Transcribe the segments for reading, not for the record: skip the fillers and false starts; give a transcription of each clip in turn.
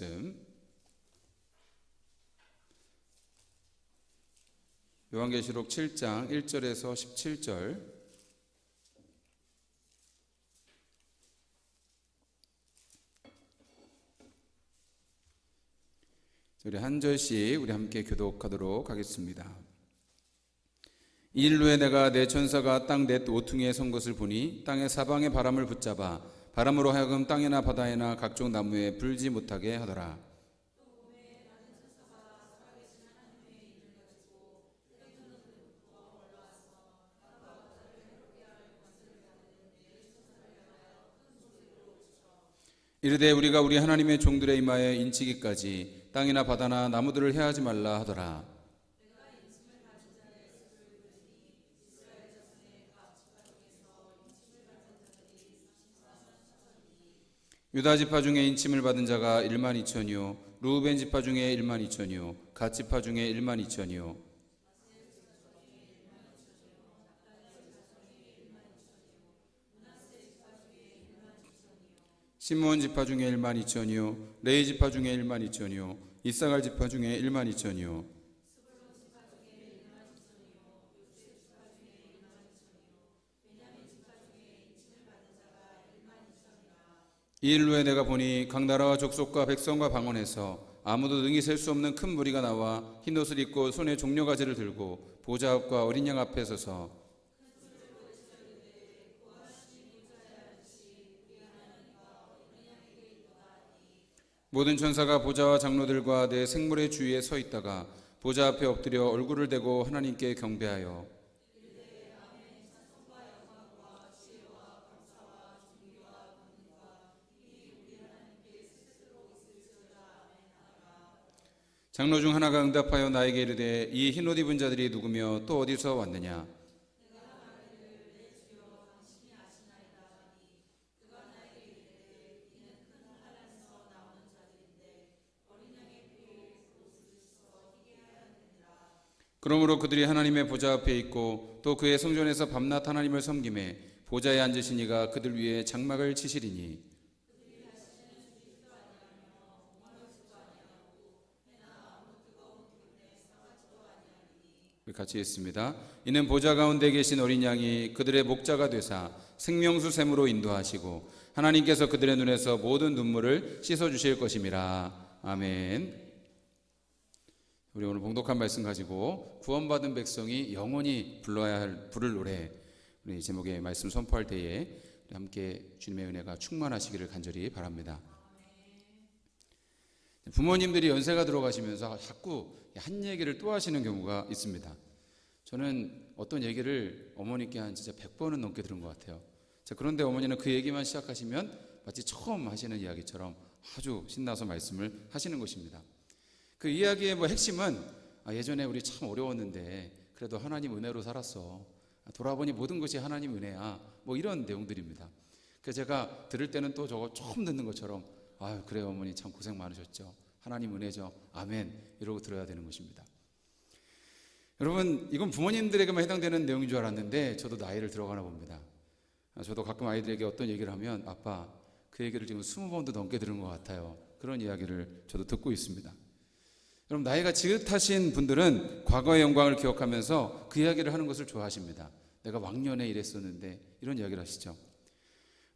말씀 요한계시록 7장 1절에서 17절. 우리 한 절씩 우리 함께 교독하도록 하겠습니다. 이 일 후에 내가 내 천사가 땅 넷 오퉁이에 선 것을 보니 땅의 사방의 바람을 붙잡아 바람으로 하여금 땅이나 바다에나 각종 나무에 불지 못하게 하더라. 이르되 우리가 우리 하나님의 종들의 이마에 인치기까지 땅이나 바다나 나무들을 해하지 말라 하더라. 유다 지파 중에 인침을 받은 자가 1만 2천이요 루벤 지파 중에 1만 2천이요 갓 지파 중에 1만 2천이요 시므온 지파 중에 1만 2천이요 레위 지파 중에 1만 2천이요 이사갈 지파 중에 1만 2천이요 이 일 후에 내가 보니 각 나라와 족속과 백성과 방언에서 아무도 능히 셀 수 없는 큰 무리가 나와 흰옷을 입고 손에 종려가지를 들고 보좌 앞과 어린 양 앞에 서서 모든 천사가 보좌와 장로들과 내 생물의 주위에 서 있다가 보좌 앞에 엎드려 얼굴을 대고 하나님께 경배하여 장로 중 하나가 응답하여 나에게 이르되 이 흰옷 입은 자들이 누구며 또 어디서 왔느냐? 그러므로 그들이 하나님의 보좌 앞에 있고 또 그의 성전에서 밤낮 하나님을 섬기매 보좌에 앉으신 이가 그들 위에 장막을 치시리니 같이 읽습니다. 이는 보좌 가운데 계신 어린 양이 그들의 목자가 되사 생명수 샘으로 인도하시고 하나님께서 그들의 눈에서 모든 눈물을 씻어주실 것임이라. 아멘. 우리 오늘 봉독한 말씀 가지고 구원받은 백성이 영원히 불러야 할 부를 노래, 우리 제목의 말씀 선포할 때에 함께 주님의 은혜가 충만하시기를 간절히 바랍니다. 부모님들이 연세가 들어가시면서 자꾸 한 얘기를 또 하시는 경우가 있습니다. 저는 어떤 얘기를 어머니께 한 진짜 100번은 넘게 들은 것 같아요. 그런데 어머니는 그 얘기만 시작하시면 마치 처음 하시는 이야기처럼 아주 신나서 말씀을 하시는 것입니다. 그 이야기의 핵심은 예전에 우리 참 어려웠는데 그래도 하나님 은혜로 살았어. 돌아보니 모든 것이 하나님 은혜야. 이런 내용들입니다. 그래서 제가 들을 때는 또 저거 처음 듣는 것처럼 그래요 어머니 참 고생 많으셨죠. 하나님 은혜죠. 아멘. 이러고 들어야 되는 것입니다. 여러분 이건 부모님들에게만 해당되는 내용인 줄 알았는데 저도 나이를 들어가나 봅니다. 저도 가끔 아이들에게 어떤 얘기를 하면 아빠 그 얘기를 지금 20번도 넘게 들은 것 같아요. 그런 이야기를 저도 듣고 있습니다. 여러분 나이가 지긋하신 분들은 과거의 영광을 기억하면서 그 이야기를 하는 것을 좋아하십니다. 내가 왕년에 이랬었는데 이런 이야기를 하시죠.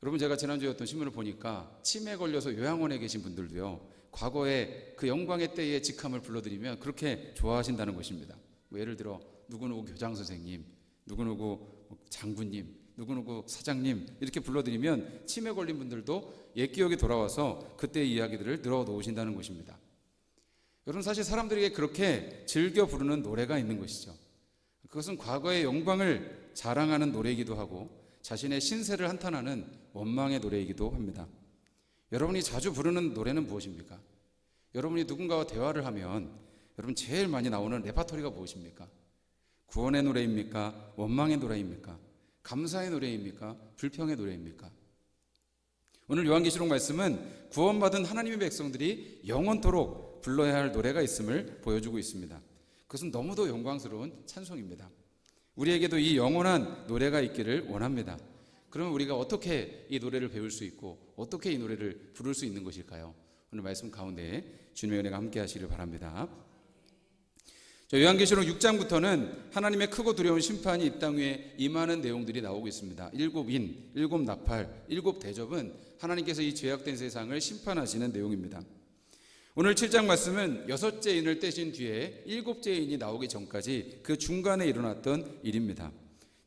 여러분 제가 지난주에 어떤 신문을 보니까 치매에 걸려서 요양원에 계신 분들도요 과거에 그 영광의 때의 직함을 불러드리면 그렇게 좋아하신다는 것입니다. 예를 들어 누구누구 교장 선생님, 누구누구 장군님, 누구누구 사장님 이렇게 불러드리면 치매 걸린 분들도 옛 기억이 돌아와서 그때의 이야기들을 늘어놓으신다는 것입니다. 여러분 사실 사람들에게 그렇게 즐겨 부르는 노래가 있는 것이죠. 그것은 과거의 영광을 자랑하는 노래이기도 하고 자신의 신세를 한탄하는 원망의 노래이기도 합니다. 여러분이 자주 부르는 노래는 무엇입니까? 여러분이 누군가와 대화를 하면 여러분 제일 많이 나오는 레파토리가 무엇입니까? 구원의 노래입니까? 원망의 노래입니까? 감사의 노래입니까? 불평의 노래입니까? 오늘 요한계시록 말씀은 구원받은 하나님의 백성들이 영원토록 불러야 할 노래가 있음을 보여주고 있습니다. 그것은 너무도 영광스러운 찬송입니다. 우리에게도 이 영원한 노래가 있기를 원합니다. 그러면 우리가 어떻게 이 노래를 배울 수 있고 어떻게 이 노래를 부를 수 있는 것일까요? 오늘 말씀 가운데 주님의 은혜가 함께 하시기를 바랍니다. 요한계시록 6장부터는 하나님의 크고 두려운 심판이 이 땅 위에 임하는 내용들이 나오고 있습니다. 7인, 7나팔, 7대접은 하나님께서 이 죄악된 세상을 심판하시는 내용입니다. 오늘 7장 말씀은 6째 인을 떼신 뒤에 7째 인이 나오기 전까지 그 중간에 일어났던 일입니다.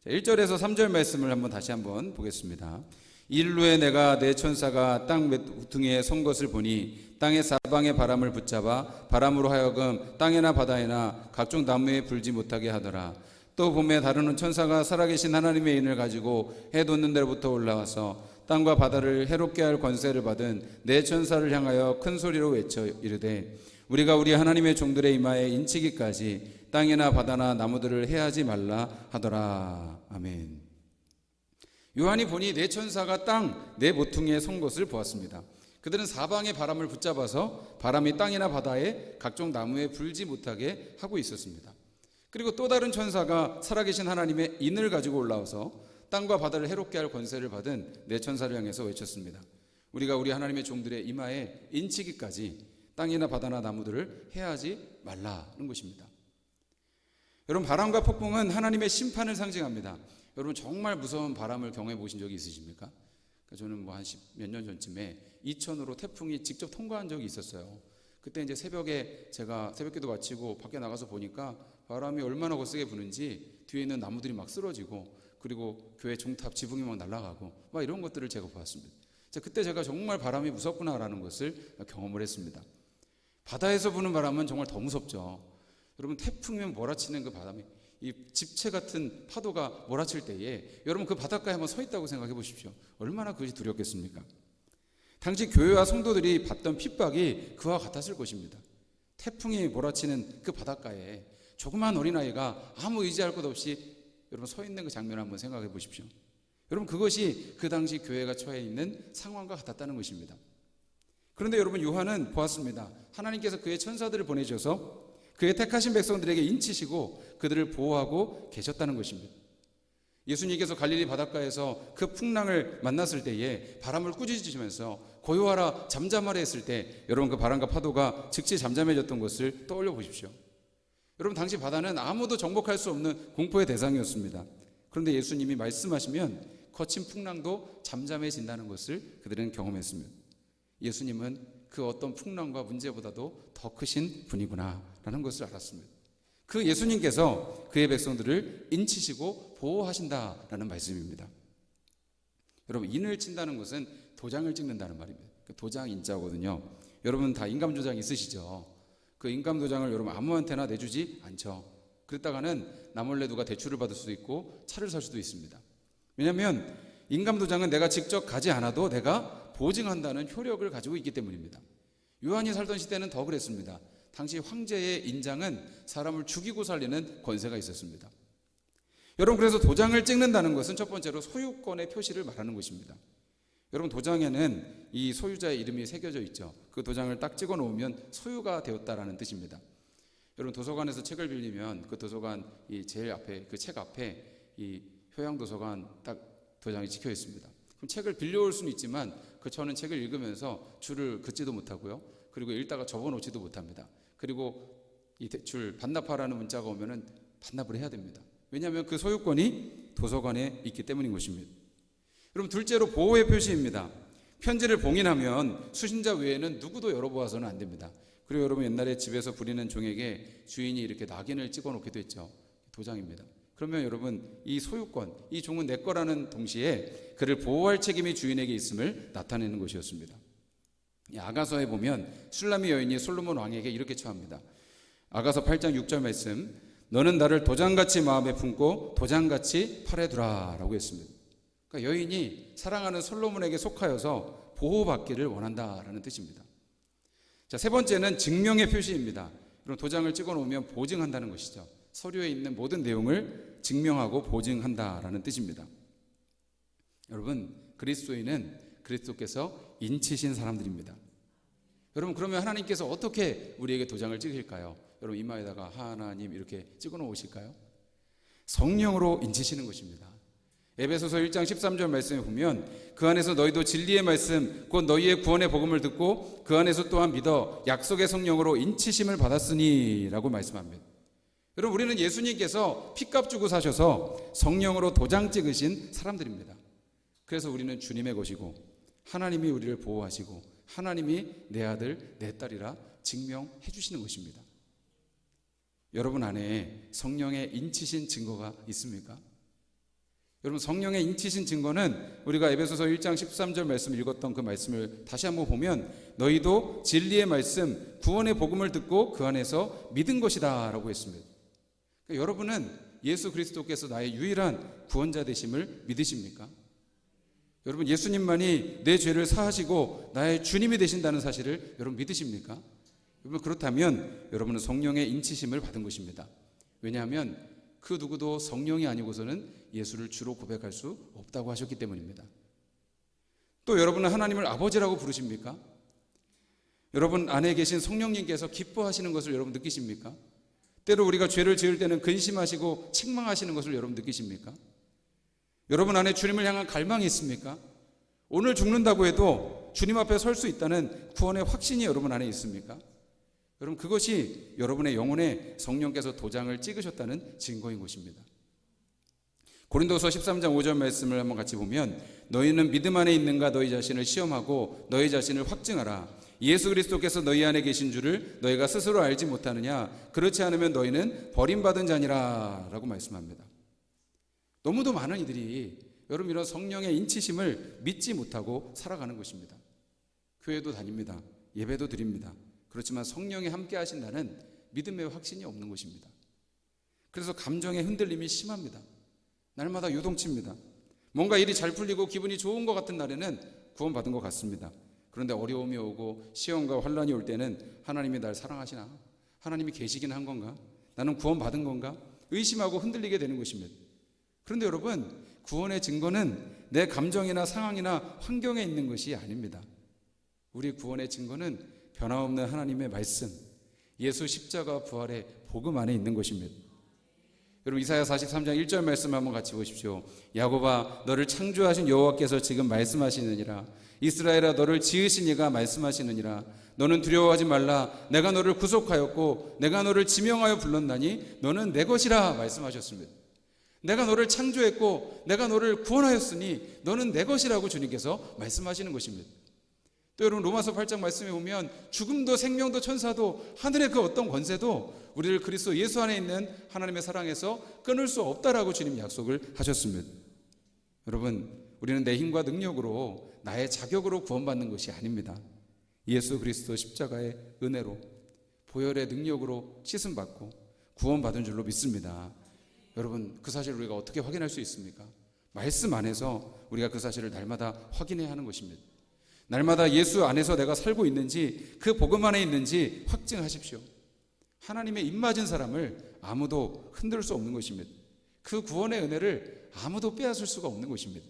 1절에서 3절 말씀을 다시 한번 보겠습니다. 일루에 내가 내 천사가 땅 모퉁이에 선 것을 보니 땅의 사방의 바람을 붙잡아 바람으로 하여금 땅이나 바다에나 각종 나무에 불지 못하게 하더라. 또 봄에 다루는 천사가 살아계신 하나님의 인을 가지고 해 돋는 데로부터 올라와서 땅과 바다를 해롭게 할 권세를 받은 내 천사를 향하여 큰 소리로 외쳐 이르되 우리가 우리 하나님의 종들의 이마에 인치기까지 땅이나 바다나 나무들을 해하지 말라 하더라. 아멘. 요한이 보니 네 천사가 땅 네 모퉁이에 선 것을 보았습니다. 그들은 사방의 바람을 붙잡아서 바람이 땅이나 바다에 각종 나무에 불지 못하게 하고 있었습니다. 그리고 또 다른 천사가 살아계신 하나님의 인을 가지고 올라와서 땅과 바다를 해롭게 할 권세를 받은 네 천사를 향해서 외쳤습니다. 우리가 우리 하나님의 종들의 이마에 인치기까지 땅이나 바다나 나무들을 해하지 말라는 것입니다. 여러분, 바람과 폭풍은 하나님의 심판을 상징합니다. 여러분, 정말 무서운 바람을 경험해 보신 적이 있으십니까? 저는 한 몇 년 전쯤에 이천으로 태풍이 직접 통과한 적이 있었어요. 그때 이제 새벽에 제가 새벽기도 마치고 밖에 나가서 보니까 바람이 얼마나 거세게 부는지 뒤에 있는 나무들이 막 쓰러지고 그리고 교회 종탑 지붕이 막 날아가고 막 이런 것들을 제가 보았습니다. 그때 제가 정말 바람이 무섭구나라는 것을 경험을 했습니다. 바다에서 부는 바람은 정말 더 무섭죠. 여러분, 태풍이면 몰아치는 그 바람이 이 집채 같은 파도가 몰아칠 때에 여러분 그 바닷가에 한번 서 있다고 생각해 보십시오. 얼마나 그것이 두렵겠습니까? 당시 교회와 성도들이 받던 핍박이 그와 같았을 것입니다. 태풍이 몰아치는 그 바닷가에 조그만 어린아이가 아무 의지할 것 없이 여러분 서 있는 그 장면을 한번 생각해 보십시오. 여러분, 그것이 그 당시 교회가 처해 있는 상황과 같았다는 것입니다. 그런데 여러분, 요한은 보았습니다. 하나님께서 그의 천사들을 보내셔서 그의 택하신 백성들에게 인치시고 그들을 보호하고 계셨다는 것입니다. 예수님께서 갈릴리 바닷가에서 그 풍랑을 만났을 때에 바람을 꾸짖으시면서 고요하라 잠잠하라 했을 때 여러분 그 바람과 파도가 즉시 잠잠해졌던 것을 떠올려 보십시오. 여러분, 당시 바다는 아무도 정복할 수 없는 공포의 대상이었습니다. 그런데 예수님이 말씀하시면 거친 풍랑도 잠잠해진다는 것을 그들은 경험했습니다. 예수님은 그 어떤 풍랑과 문제보다도 더 크신 분이구나 라는 것을 알았습니다. 그 예수님께서 그의 백성들을 인치시고 보호하신다라는 말씀입니다. 여러분, 인을 친다는 것은 도장을 찍는다는 말입니다. 도장 인자거든요. 여러분 다 인감도장 있으시죠? 그 인감도장을 여러분 아무한테나 내주지 않죠. 그랬다가는 나 몰래 누가 대출을 받을 수도 있고 차를 살 수도 있습니다. 왜냐하면 인감도장은 내가 직접 가지 않아도 내가 보증한다는 효력을 가지고 있기 때문입니다. 요한이 살던 시대는 더 그랬습니다. 당시 황제의 인장은 사람을 죽이고 살리는 권세가 있었습니다. 여러분, 그래서 도장을 찍는다는 것은 첫 번째로 소유권의 표시를 말하는 것입니다. 여러분, 도장에는 이 소유자의 이름이 새겨져 있죠. 그 도장을 딱 찍어 놓으면 소유가 되었다라는 뜻입니다. 여러분, 도서관에서 책을 빌리면 그 도서관 이 제일 앞에 그 책 앞에 이 효양도서관 딱 도장이 찍혀 있습니다. 그럼 책을 빌려올 수는 있지만 저는 책을 읽으면서 줄을 긋지도 못하고요. 그리고 읽다가 접어놓지도 못합니다. 그리고 이 대출 반납하라는 문자가 오면은 반납을 해야 됩니다. 왜냐하면 그 소유권이 도서관에 있기 때문인 것입니다. 여러분, 둘째로 보호의 표시입니다. 편지를 봉인하면 수신자 외에는 누구도 열어보아서는 안 됩니다. 그리고 여러분, 옛날에 집에서 부리는 종에게 주인이 이렇게 낙인을 찍어 놓기도 했죠. 도장입니다. 그러면 여러분, 이 소유권, 이 종은 내 거라는 동시에 그를 보호할 책임이 주인에게 있음을 나타내는 것이었습니다. 아가서에 보면 술람이 여인이 솔로몬 왕에게 이렇게 처합니다. 아가서 8장 6절 말씀, 너는 나를 도장같이 마음에 품고 도장같이 팔에 두라 라고 했습니다. 그러니까 여인이 사랑하는 솔로몬에게 속하여서 보호받기를 원한다라는 뜻입니다. 자, 세 번째는 증명의 표시입니다. 그럼 도장을 찍어 놓으면 보증한다는 것이죠. 서류에 있는 모든 내용을 증명하고 보증한다라는 뜻입니다. 여러분, 그리스도인은 그리스도께서 인치신 사람들입니다. 여러분, 그러면 하나님께서 어떻게 우리에게 도장을 찍으실까요? 여러분, 이마에다가 하나님 이렇게 찍어 놓으실까요? 성령으로 인치시는 것입니다. 에베소서 1장 13절 말씀에 보면 그 안에서 너희도 진리의 말씀 곧 너희의 구원의 복음을 듣고 그 안에서 또한 믿어 약속의 성령으로 인치심을 받았으니 라고 말씀합니다. 여러분, 우리는 예수님께서 피값 주고 사셔서 성령으로 도장 찍으신 사람들입니다. 그래서 우리는 주님의 것이고 하나님이 우리를 보호하시고 하나님이 내 아들 내 딸이라 증명해 주시는 것입니다. 여러분 안에 성령의 인치신 증거가 있습니까? 여러분, 성령의 인치신 증거는 우리가 에베소서 1장 13절 말씀을 읽었던 그 말씀을 다시 한번 보면 너희도 진리의 말씀 구원의 복음을 듣고 그 안에서 믿은 것이다 라고 했습니다. 그러니까 여러분은 예수 그리스도께서 나의 유일한 구원자 되심을 믿으십니까? 여러분, 예수님만이 내 죄를 사하시고 나의 주님이 되신다는 사실을 여러분 믿으십니까? 여러분, 그렇다면 여러분은 성령의 인치심을 받은 것입니다. 왜냐하면 그 누구도 성령이 아니고서는 예수를 주로 고백할 수 없다고 하셨기 때문입니다. 또 여러분은 하나님을 아버지라고 부르십니까? 여러분 안에 계신 성령님께서 기뻐하시는 것을 여러분 느끼십니까? 때로 우리가 죄를 지을 때는 근심하시고 책망하시는 것을 여러분 느끼십니까? 여러분 안에 주님을 향한 갈망이 있습니까? 오늘 죽는다고 해도 주님 앞에 설 수 있다는 구원의 확신이 여러분 안에 있습니까? 여러분, 그것이 여러분의 영혼에 성령께서 도장을 찍으셨다는 증거인 것입니다. 고린도서 13장 5절 말씀을 한번 같이 보면 너희는 믿음 안에 있는가 너희 자신을 시험하고 너희 자신을 확증하라. 예수 그리스도께서 너희 안에 계신 줄을 너희가 스스로 알지 못하느냐? 그렇지 않으면 너희는 버림받은 자니라 라고 말씀합니다. 너무도 많은 이들이 여러분 이런 성령의 인치심을 믿지 못하고 살아가는 것입니다. 교회도 다닙니다. 예배도 드립니다. 그렇지만 성령이 함께 하신다는 믿음의 확신이 없는 것입니다. 그래서 감정의 흔들림이 심합니다. 날마다 요동칩니다. 뭔가 일이 잘 풀리고 기분이 좋은 것 같은 날에는 구원받은 것 같습니다. 그런데 어려움이 오고 시험과 환란이 올 때는 하나님이 날 사랑하시나? 하나님이 계시긴 한 건가? 나는 구원받은 건가? 의심하고 흔들리게 되는 것입니다. 그런데 여러분, 구원의 증거는 내 감정이나 상황이나 환경에 있는 것이 아닙니다. 우리 구원의 증거는 변함없는 하나님의 말씀, 예수 십자가 부활의 복음 안에 있는 것입니다. 여러분, 이사야 43장 1절 말씀 한번 같이 보십시오. 야곱아, 너를 창조하신 여호와께서 지금 말씀하시느니라. 이스라엘아, 너를 지으신 이가 말씀하시느니라. 너는 두려워하지 말라. 내가 너를 구속하였고 내가 너를 지명하여 불렀나니 너는 내 것이라 말씀하셨습니다. 내가 너를 창조했고 내가 너를 구원하였으니 너는 내 것이라고 주님께서 말씀하시는 것입니다. 또 여러분, 로마서 8장 말씀에 보면 죽음도 생명도 천사도 하늘의 그 어떤 권세도 우리를 그리스도 예수 안에 있는 하나님의 사랑에서 끊을 수 없다라고 주님 약속을 하셨습니다. 여러분, 우리는 내 힘과 능력으로 나의 자격으로 구원받는 것이 아닙니다. 예수 그리스도 십자가의 은혜로 보혈의 능력으로 씻음받고 구원받은 줄로 믿습니다. 여러분, 그 사실을 우리가 어떻게 확인할 수 있습니까? 말씀 안에서 우리가 그 사실을 날마다 확인해야 하는 것입니다. 날마다 예수 안에서 내가 살고 있는지 그 복음 안에 있는지 확증하십시오. 하나님의 입맞은 사람을 아무도 흔들 수 없는 것입니다. 그 구원의 은혜를 아무도 빼앗을 수가 없는 것입니다.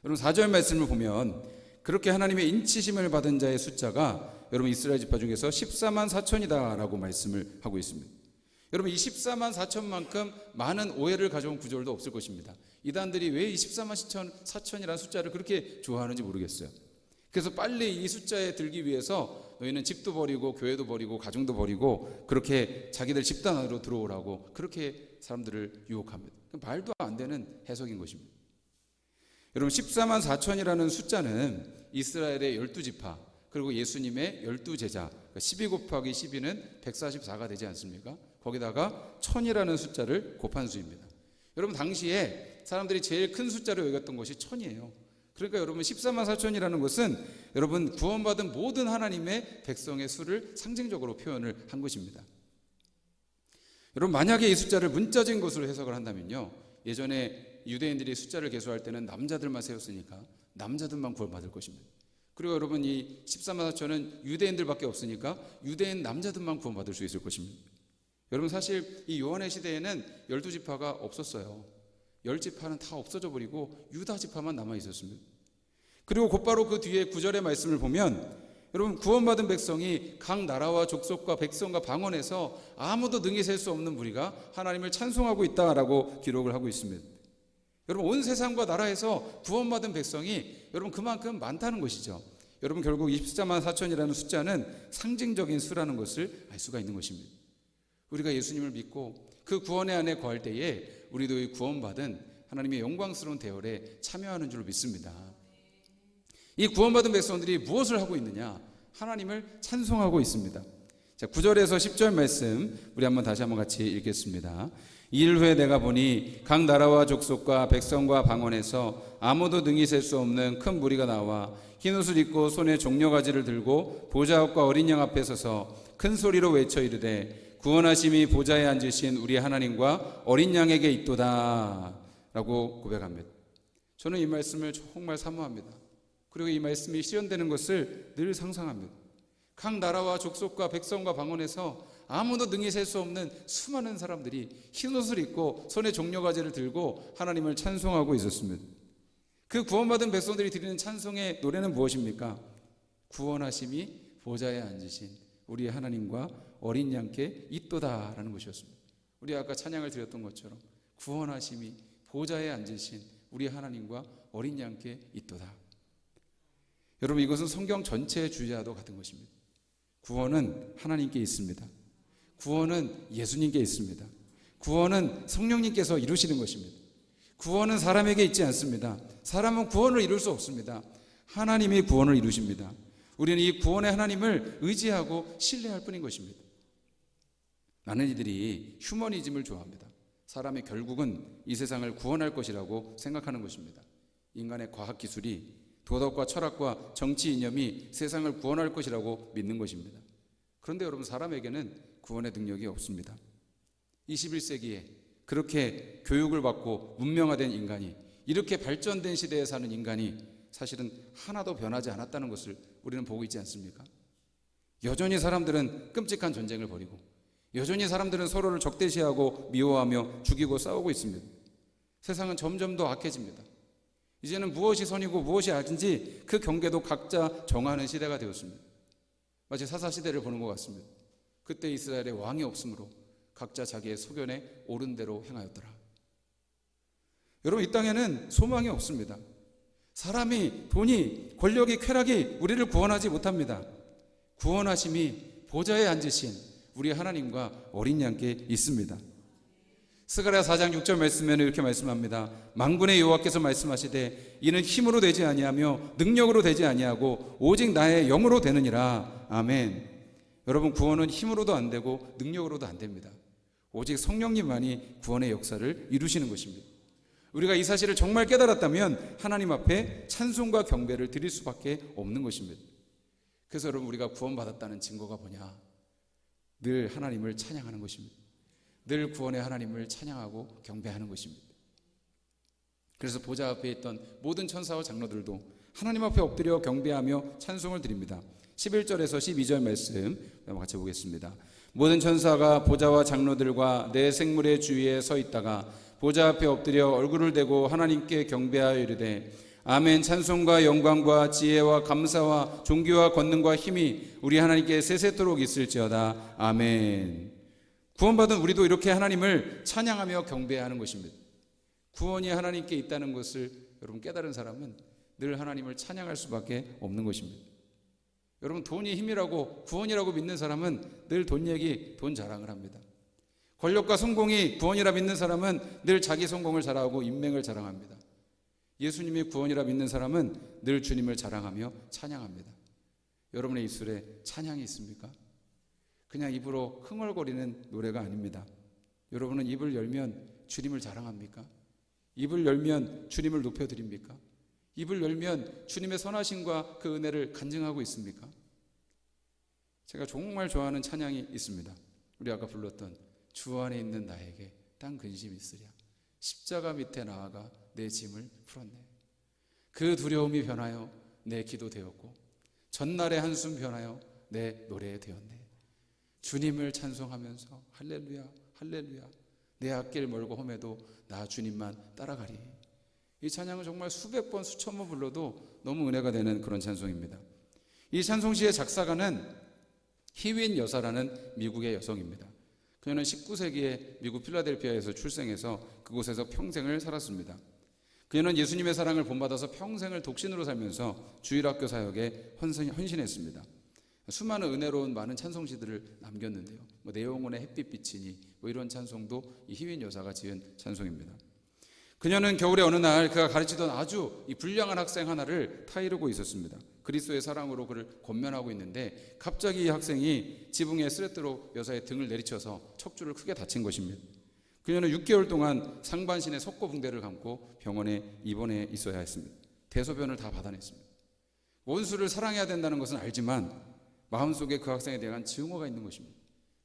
여러분, 4절 말씀을 보면 그렇게 하나님의 인치심을 받은 자의 숫자가 여러분 이스라엘 지파 중에서 14만 4천이다 라고 말씀을 하고 있습니다. 여러분, 이 14만 4천만큼 많은 오해를 가져온 구절도 없을 것입니다. 이단들이 왜 이 14만 4천이라는 숫자를 그렇게 좋아하는지 모르겠어요. 그래서 빨리 이 숫자에 들기 위해서 너희는 집도 버리고 교회도 버리고 가정도 버리고 그렇게 자기들 집단 안으로 들어오라고 그렇게 사람들을 유혹합니다. 말도 안 되는 해석인 것입니다. 여러분, 14만 4천이라는 숫자는 이스라엘의 12지파 그리고 예수님의 12제자 12 곱하기 12는 144가 되지 않습니까? 거기다가 1000이라는 숫자를 곱한 수입니다. 여러분, 당시에 사람들이 제일 큰 숫자로 여겼던 것이 1000이에요. 그러니까 여러분, 14만 4천이라는 것은 여러분 구원받은 모든 하나님의 백성의 수를 상징적으로 표현을 한 것입니다. 여러분, 만약에 이 숫자를 문자적인 것으로 해석을 한다면요, 예전에 유대인들이 숫자를 계수할 때는 남자들만 세웠으니까 남자들만 구원받을 것입니다. 그리고 여러분, 이 14만 4천은 유대인들밖에 없으니까 유대인 남자들만 구원받을 수 있을 것입니다. 여러분, 사실 이 요한의 시대에는 12지파가 없었어요. 10지파는 다 없어져 버리고 유다 지파만 남아 있었습니다. 그리고 곧바로 그 뒤에 9절의 말씀을 보면 여러분, 구원받은 백성이 각 나라와 족속과 백성과 방언에서 아무도 능히 셀 수 없는 무리가 하나님을 찬송하고 있다라고 기록을 하고 있습니다. 여러분, 온 세상과 나라에서 구원받은 백성이 여러분 그만큼 많다는 것이죠. 여러분, 결국 24만 4천이라는 숫자는 상징적인 수라는 것을 알 수가 있는 것입니다. 우리가 예수님을 믿고 그 구원의 안에 거할 때에 우리도 이 구원받은 하나님의 영광스러운 대열에 참여하는 줄 믿습니다. 이 구원받은 백성들이 무엇을 하고 있느냐? 하나님을 찬송하고 있습니다. 자, 9절에서 10절 말씀 우리 다시 한번 같이 읽겠습니다. 이일 후에 내가 보니 각 나라와 족속과 백성과 방언에서 아무도 능히 셀 수 없는 큰 무리가 나와 흰 옷을 입고 손에 종려가지를 들고 보좌 앞과 어린 양 앞에 서서 큰 소리로 외쳐 이르되 구원하심이 보좌에 앉으신 우리 하나님과 어린 양에게 있도다 라고 고백합니다. 저는 이 말씀을 정말 사모합니다. 그리고 이 말씀이 실현되는 것을 늘 상상합니다. 각 나라와 족속과 백성과 방언에서 아무도 능히 셀 수 없는 수많은 사람들이 흰옷을 입고 손에 종려가지를 들고 하나님을 찬송하고 있었습니다. 그 구원받은 백성들이 드리는 찬송의 노래는 무엇입니까? 구원하심이 보좌에 앉으신 우리 하나님과 어린 양께 있도다라는 것이었습니다. 우리 아까 찬양을 드렸던 것처럼 구원하심이 보좌에 앉으신 우리 하나님과 어린 양께 있도다. 여러분, 이것은 성경 전체의 주제와도 같은 것입니다. 구원은 하나님께 있습니다. 구원은 예수님께 있습니다. 구원은 성령님께서 이루시는 것입니다. 구원은 사람에게 있지 않습니다. 사람은 구원을 이룰 수 없습니다. 하나님이 구원을 이루십니다. 우리는 이 구원의 하나님을 의지하고 신뢰할 뿐인 것입니다. 많은 이들이 휴머니즘을 좋아합니다. 사람의 결국은 이 세상을 구원할 것이라고 생각하는 것입니다. 인간의 과학기술이 도덕과 철학과 정치 이념이 세상을 구원할 것이라고 믿는 것입니다. 그런데 여러분, 사람에게는 구원의 능력이 없습니다. 21세기에 그렇게 교육을 받고 문명화된 인간이, 이렇게 발전된 시대에 사는 인간이 사실은 하나도 변하지 않았다는 것을 우리는 보고 있지 않습니까? 여전히 사람들은 끔찍한 전쟁을 벌이고, 여전히 사람들은 서로를 적대시하고 미워하며 죽이고 싸우고 있습니다. 세상은 점점 더 악해집니다. 이제는 무엇이 선이고 무엇이 악인지 그 경계도 각자 정하는 시대가 되었습니다. 마치 사사시대를 보는 것 같습니다. 그때 이스라엘에 왕이 없으므로 각자 자기의 소견에 옳은 대로 행하였더라. 여러분, 이 땅에는 소망이 없습니다. 사람이, 돈이, 권력이, 쾌락이 우리를 구원하지 못합니다. 구원하심이 보좌에 앉으신 우리 하나님과 어린 양께 있습니다. 스가랴 4장 6절 말씀에는 이렇게 말씀합니다. 만군의 여호와께서 말씀하시되 이는 힘으로 되지 아니하며 능력으로 되지 아니하고 오직 나의 영으로 되느니라. 아멘. 여러분, 구원은 힘으로도 안 되고 능력으로도 안 됩니다. 오직 성령님만이 구원의 역사를 이루시는 것입니다. 우리가 이 사실을 정말 깨달았다면 하나님 앞에 찬송과 경배를 드릴 수밖에 없는 것입니다. 그래서 여러분, 우리가 구원받았다는 증거가 뭐냐? 늘 하나님을 찬양하는 것입니다. 늘 구원의 하나님을 찬양하고 경배하는 것입니다. 그래서 보좌 앞에 있던 모든 천사와 장로들도 하나님 앞에 엎드려 경배하며 찬송을 드립니다. 11절에서 12절 말씀 같이 보겠습니다. 모든 천사가 보좌와 장로들과 내 생물의 주위에 서 있다가 보좌 앞에 엎드려 얼굴을 대고 하나님께 경배하여 이르되 아멘. 찬송과 영광과 지혜와 감사와 존귀와 권능과 힘이 우리 하나님께 세세토록 있을지어다. 아멘. 구원받은 우리도 이렇게 하나님을 찬양하며 경배하는 것입니다. 구원이 하나님께 있다는 것을 여러분 깨달은 사람은 늘 하나님을 찬양할 수밖에 없는 것입니다. 여러분, 돈이 힘이라고 구원이라고 믿는 사람은 늘 돈 얘기, 돈 자랑을 합니다. 권력과 성공이 구원이라 믿는 사람은 늘 자기 성공을 자랑하고 인맥을 자랑합니다. 예수님이 구원이라 믿는 사람은 늘 주님을 자랑하며 찬양합니다. 여러분의 입술에 찬양이 있습니까? 그냥 입으로 흥얼거리는 노래가 아닙니다. 여러분은 입을 열면 주님을 자랑합니까? 입을 열면 주님을 높여드립니까? 입을 열면 주님의 선하심과 그 은혜를 간증하고 있습니까? 제가 정말 좋아하는 찬양이 있습니다. 우리 아까 불렀던 주 안에 있는 나에게 땅 근심이 있으랴. 십자가 밑에 나아가 내 짐을 풀었네. 그 두려움이 변하여 내 기도 되었고 전날의 한숨 변하여 내 노래 되었네. 주님을 찬송하면서 할렐루야 할렐루야 내 앞길 멀고 험해도 나 주님만 따라가리. 이 찬양은 정말 수백 번 수천 번 불러도 너무 은혜가 되는 그런 찬송입니다. 이 찬송시의 작사가는 히윈 여사라는 미국의 여성입니다. 그녀는 19세기에 미국 필라델피아에서 출생해서 그곳에서 평생을 살았습니다. 그녀는 예수님의 사랑을 본받아서 평생을 독신으로 살면서 주일학교 사역에 헌신했습니다. 수많은 은혜로운 많은 찬송시들을 남겼는데요. 내 영혼의 햇빛 비치니 이런 찬송도 이 희윈 여사가 지은 찬송입니다. 그녀는 겨울의 어느 날 그가 가르치던 아주 이 불량한 학생 하나를 타이르고 있었습니다. 그리스도의 사랑으로 그를 권면하고 있는데 갑자기 이 학생이 지붕에 스레트로 여사의 등을 내리쳐서 척추를 크게 다친 것입니다. 그녀는 6개월 동안 상반신에 석고붕대를 감고 병원에 입원해 있어야 했습니다. 대소변을 다 받아냈습니다. 원수를 사랑해야 된다는 것은 알지만 마음속에 그 학생에 대한 증오가 있는 것입니다.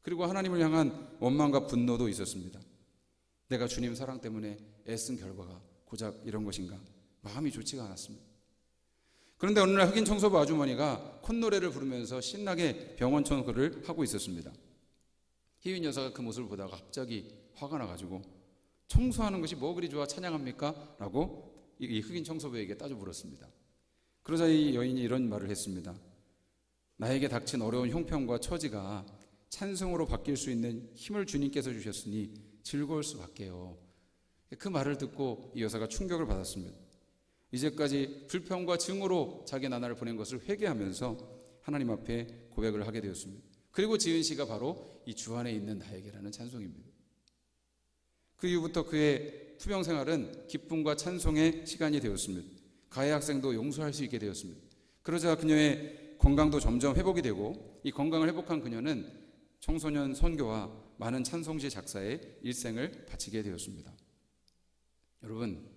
그리고 하나님을 향한 원망과 분노도 있었습니다. 내가 주님 사랑 때문에 애쓴 결과가 고작 이런 것인가? 마음이 좋지가 않았습니다. 그런데 어느 날 흑인 청소부 아주머니가 콧노래를 부르면서 신나게 병원 청소를 하고 있었습니다. 희윈 여사가 그 모습을 보다가 갑자기 화가 나가지고 청소하는 것이 뭐 그리 좋아 찬양합니까? 라고 이 흑인 청소부에게 따져 물었습니다. 그러자 이 여인이 이런 말을 했습니다. 나에게 닥친 어려운 형편과 처지가 찬송으로 바뀔 수 있는 힘을 주님께서 주셨으니 즐거울 수밖에요. 그 말을 듣고 이 여사가 충격을 받았습니다. 이제까지 불평과 증오로 자기 나날을 보낸 것을 회개하면서 하나님 앞에 고백을 하게 되었습니다. 그리고 지은 시가 바로 이 주 안에 있는 나에게라는 찬송입니다. 그 이후부터 그의 투병 생활은 기쁨과 찬송의 시간이 되었습니다. 가해 학생도 용서할 수 있게 되었습니다. 그러자 그녀의 건강도 점점 회복이 되고 이 건강을 회복한 그녀는 청소년 선교와 많은 찬송시 작사에 일생을 바치게 되었습니다. 여러분,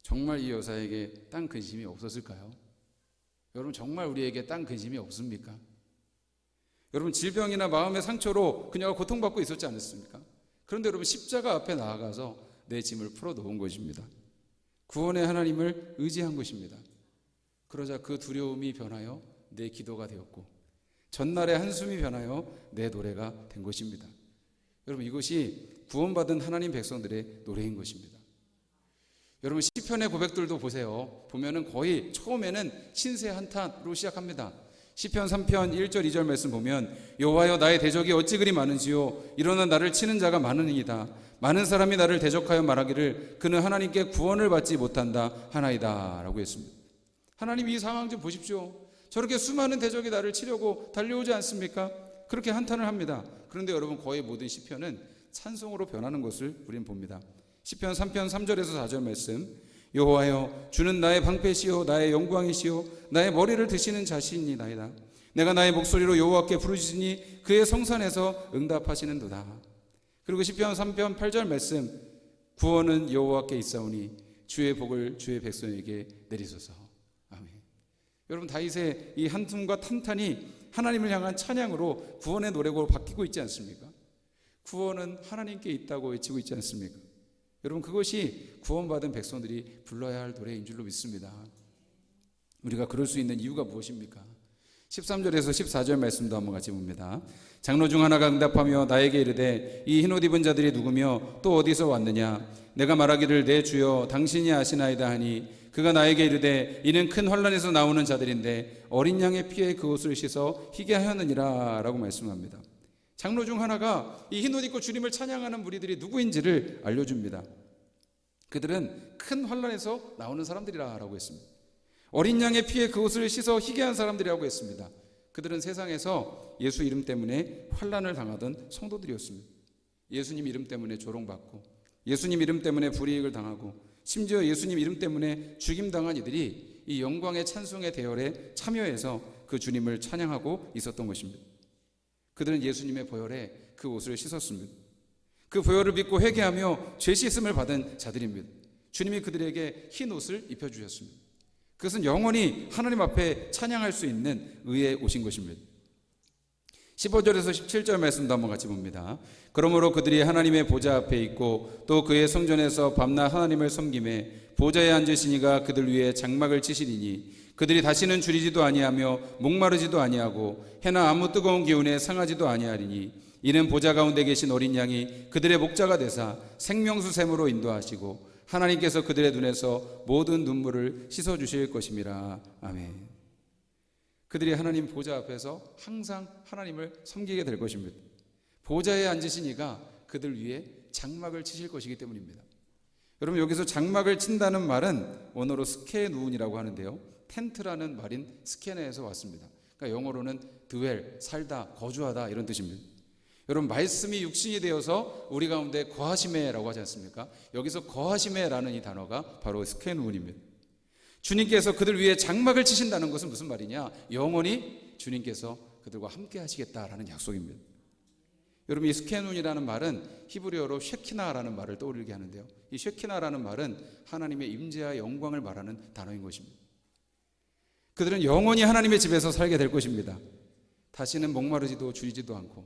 정말 이 여사에게 딴 근심이 없었을까요? 여러분, 정말 우리에게 딴 근심이 없습니까? 여러분, 질병이나 마음의 상처로 그녀가 고통받고 있었지 않았습니까? 그런데 여러분, 십자가 앞에 나아가서 내 짐을 풀어놓은 것입니다. 구원의 하나님을 의지한 것입니다. 그러자 그 두려움이 변하여 내 기도가 되었고 전날의 한숨이 변하여 내 노래가 된 것입니다. 여러분, 이것이 구원받은 하나님 백성들의 노래인 것입니다. 여러분, 시편의 고백들도 보세요. 보면은 거의 처음에는 신세 한탄으로 시작합니다. 시편 3편 1절 2절 말씀 보면 여호와여 나의 대적이 어찌 그리 많은지요 일어나 나를 치는 자가 많으니이다. 많은 사람이 나를 대적하여 말하기를 그는 하나님께 구원을 받지 못한다 하나이다 라고 했습니다. 하나님, 이 상황 좀 보십시오. 저렇게 수많은 대적이 나를 치려고 달려오지 않습니까? 그렇게 한탄을 합니다. 그런데 여러분, 거의 모든 시편은 찬송으로 변하는 것을 우리는 봅니다. 시편 3편 3절에서 4절 말씀 여호와여 주는 나의 방패시요 나의 영광이시요 나의 머리를 드시는 자신이나이다. 내가 나의 목소리로 여호와께 부르짖으니 그의 성산에서 응답하시는도다. 그리고 시편 3편 8절 말씀 구원은 여호와께 있사오니 주의 복을 주의 백성에게 내리소서. 아멘. 여러분, 다윗의 이 한숨과 탄탄이 하나님을 향한 찬양으로 구원의 노래로 바뀌고 있지 않습니까? 구원은 하나님께 있다고 외치고 있지 않습니까? 여러분, 그것이 구원받은 백성들이 불러야 할 노래인 줄로 믿습니다. 우리가 그럴 수 있는 이유가 무엇입니까? 13절에서 14절 말씀도 한번 같이 봅니다. 장로 중 하나가 응답하며 나에게 이르되 이 흰옷 입은 자들이 누구며 또 어디서 왔느냐? 내가 말하기를 내 주여 당신이 아시나이다 하니 그가 나에게 이르되 이는 큰 환난에서 나오는 자들인데 어린 양의 피에 그 옷을 씻어 희게 하였느니라 라고 말씀합니다. 장로 중 하나가 이 흰옷 입고 주님을 찬양하는 무리들이 누구인지를 알려줍니다. 그들은 큰 환난에서 나오는 사람들이라 라고 했습니다. 어린 양의 피에 그 옷을 씻어 희게 한 사람들이라고 했습니다. 그들은 세상에서 예수 이름 때문에 환난을 당하던 성도들이었습니다. 예수님 이름 때문에 조롱받고 예수님 이름 때문에 불이익을 당하고 심지어 예수님 이름 때문에 죽임당한 이들이 이 영광의 찬송의 대열에 참여해서 그 주님을 찬양하고 있었던 것입니다. 그들은 예수님의 보혈에 그 옷을 씻었습니다. 그 보혈을 믿고 회개하며 죄 씻음을 받은 자들입니다. 주님이 그들에게 흰 옷을 입혀주셨습니다. 그것은 영원히 하나님 앞에 찬양할 수 있는 의의 옷인 것입니다. 15절에서 17절 말씀도 한번 같이 봅니다. 그러므로 그들이 하나님의 보좌 앞에 있고 또 그의 성전에서 밤낮 하나님을 섬김에 보좌에 앉으시니가 그들 위에 장막을 치시리니 그들이 다시는 줄이지도 아니하며 목마르지도 아니하고 해나 아무 뜨거운 기운에 상하지도 아니하리니 이는 보좌 가운데 계신 어린 양이 그들의 목자가 되사 생명수 샘으로 인도하시고 하나님께서 그들의 눈에서 모든 눈물을 씻어주실 것임이라. 아멘. 그들이 하나님 보좌 앞에서 항상 하나님을 섬기게 될 것입니다. 보좌에 앉으신 이가 그들 위에 장막을 치실 것이기 때문입니다. 여러분, 여기서 장막을 친다는 말은 원어로 스케누운이라고 하는데요, 텐트라는 말인 스케네에서 왔습니다. 그러니까 영어로는 드웰, 살다, 거주하다 이런 뜻입니다. 여러분, 말씀이 육신이 되어서 우리 가운데 거하시매라고 하지 않습니까? 여기서 거하시매라는 이 단어가 바로 스케누운입니다. 주님께서 그들 위에 장막을 치신다는 것은 무슨 말이냐? 영원히 주님께서 그들과 함께 하시겠다라는 약속입니다. 여러분, 이 스케눈이라는 말은 히브리어로 쉐키나라는 말을 떠올리게 하는데요, 이 쉐키나라는 말은 하나님의 임재와 영광을 말하는 단어인 것입니다. 그들은 영원히 하나님의 집에서 살게 될 것입니다. 다시는 목마르지도 줄이지도 않고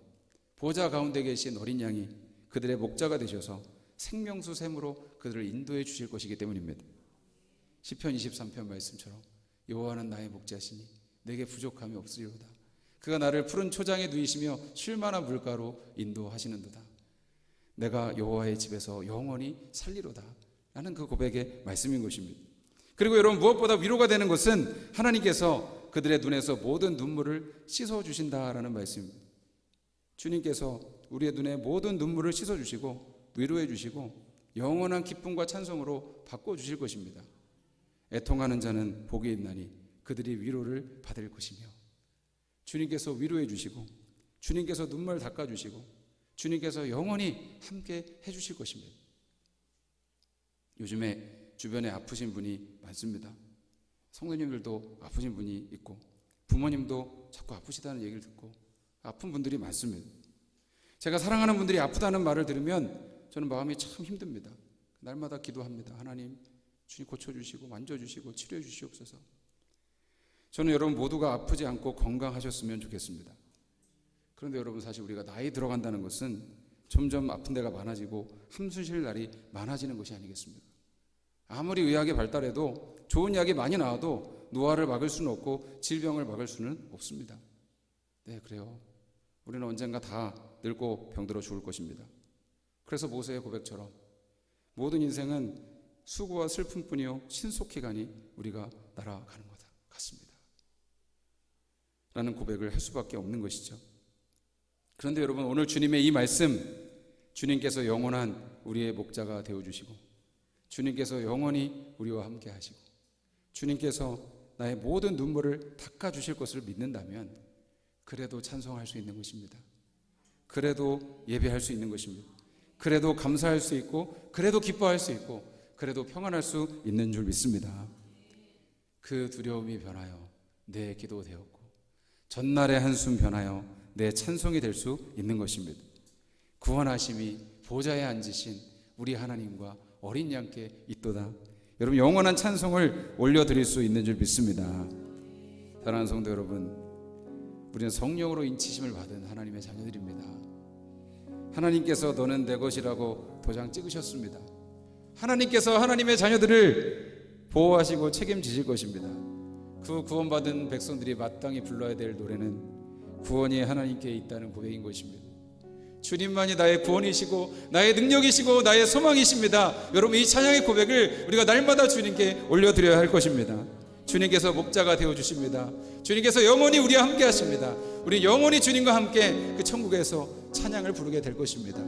보좌 가운데 계신 어린 양이 그들의 목자가 되셔서 생명수 샘으로 그들을 인도해 주실 것이기 때문입니다. 시편 23편 말씀처럼 여호와는 나의 목자시니 내게 부족함이 없으리로다. 그가 나를 푸른 초장에 누이시며 쉴만한 물가로 인도하시는도다. 내가 여호와의 집에서 영원히 살리로다 라는 그 고백의 말씀인 것입니다. 그리고 여러분, 무엇보다 위로가 되는 것은 하나님께서 그들의 눈에서 모든 눈물을 씻어주신다라는 말씀입니다. 주님께서 우리의 눈에 모든 눈물을 씻어주시고 위로해 주시고 영원한 기쁨과 찬송으로 바꿔주실 것입니다. 애통하는 자는 복이 있나니 그들이 위로를 받을 것이며, 주님께서 위로해 주시고 주님께서 눈물 닦아주시고 주님께서 영원히 함께 해주실 것입니다. 요즘에 주변에 아프신 분이 많습니다. 성도님들도 아프신 분이 있고 부모님도 자꾸 아프시다는 얘기를 듣고 아픈 분들이 많습니다. 제가 사랑하는 분들이 아프다는 말을 들으면 저는 마음이 참 힘듭니다. 날마다 기도합니다. 하나님, 주님 고쳐주시고 만져주시고 치료해 주시옵소서. 저는 여러분 모두가 아프지 않고 건강하셨으면 좋겠습니다. 그런데 여러분, 사실 우리가 나이 들어간다는 것은 점점 아픈 데가 많아지고 한숨 쉴 날이 많아지는 것이 아니겠습니까? 아무리 의학이 발달해도 좋은 약이 많이 나와도 노화를 막을 수는 없고 질병을 막을 수는 없습니다. 네, 그래요. 우리는 언젠가 다 늙고 병들어 죽을 것입니다. 그래서 모세의 고백처럼 모든 인생은 수고와 슬픔뿐이요 신속히 가니 우리가 날아가는 것 같습니다 라는 고백을 할 수밖에 없는 것이죠. 그런데 여러분, 오늘 주님의 이 말씀, 주님께서 영원한 우리의 목자가 되어주시고 주님께서 영원히 우리와 함께 하시고 주님께서 나의 모든 눈물을 닦아주실 것을 믿는다면 그래도 찬송할 수 있는 것입니다. 그래도 예배할 수 있는 것입니다. 그래도 감사할 수 있고 그래도 기뻐할 수 있고 그래도 평안할 수 있는 줄 믿습니다. 그 두려움이 변하여 내 기도 되었고 전날의 한숨 변하여 내 찬송이 될 수 있는 것입니다. 구원하심이 보좌에 앉으신 우리 하나님과 어린 양께 있도다. 여러분, 영원한 찬송을 올려드릴 수 있는 줄 믿습니다. 사랑하는 성도 여러분, 우리는 성령으로 인치심을 받은 하나님의 자녀들입니다. 하나님께서 너는 내 것이라고 도장 찍으셨습니다. 하나님께서 하나님의 자녀들을 보호하시고 책임지실 것입니다. 그 구원받은 백성들이 마땅히 불러야 될 노래는 구원이 하나님께 있다는 고백인 것입니다. 주님만이 나의 구원이시고 나의 능력이시고 나의 소망이십니다. 여러분, 이 찬양의 고백을 우리가 날마다 주님께 올려드려야 할 것입니다. 주님께서 목자가 되어주십니다. 주님께서 영원히 우리와 함께 하십니다. 우리 영원히 주님과 함께 그 천국에서 찬양을 부르게 될 것입니다.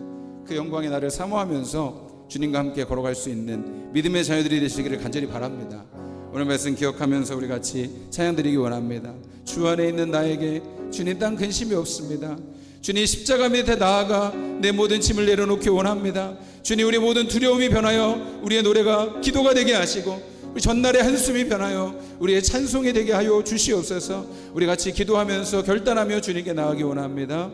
그 영광의 날을 사모하면서 주님과 함께 걸어갈 수 있는 믿음의 자녀들이 되시기를 간절히 바랍니다. 오늘 말씀 기억하면서 우리 같이 찬양 드리기 원합니다. 주 안에 있는 나에게 주님 딴 근심이 없습니다. 주님, 십자가 밑에 나아가 내 모든 짐을 내려놓기 원합니다. 주님, 우리 모든 두려움이 변하여 우리의 노래가 기도가 되게 하시고 우리 전날의 한숨이 변하여 우리의 찬송이 되게 하여 주시옵소서. 우리 같이 기도하면서 결단하며 주님께 나아가기 원합니다.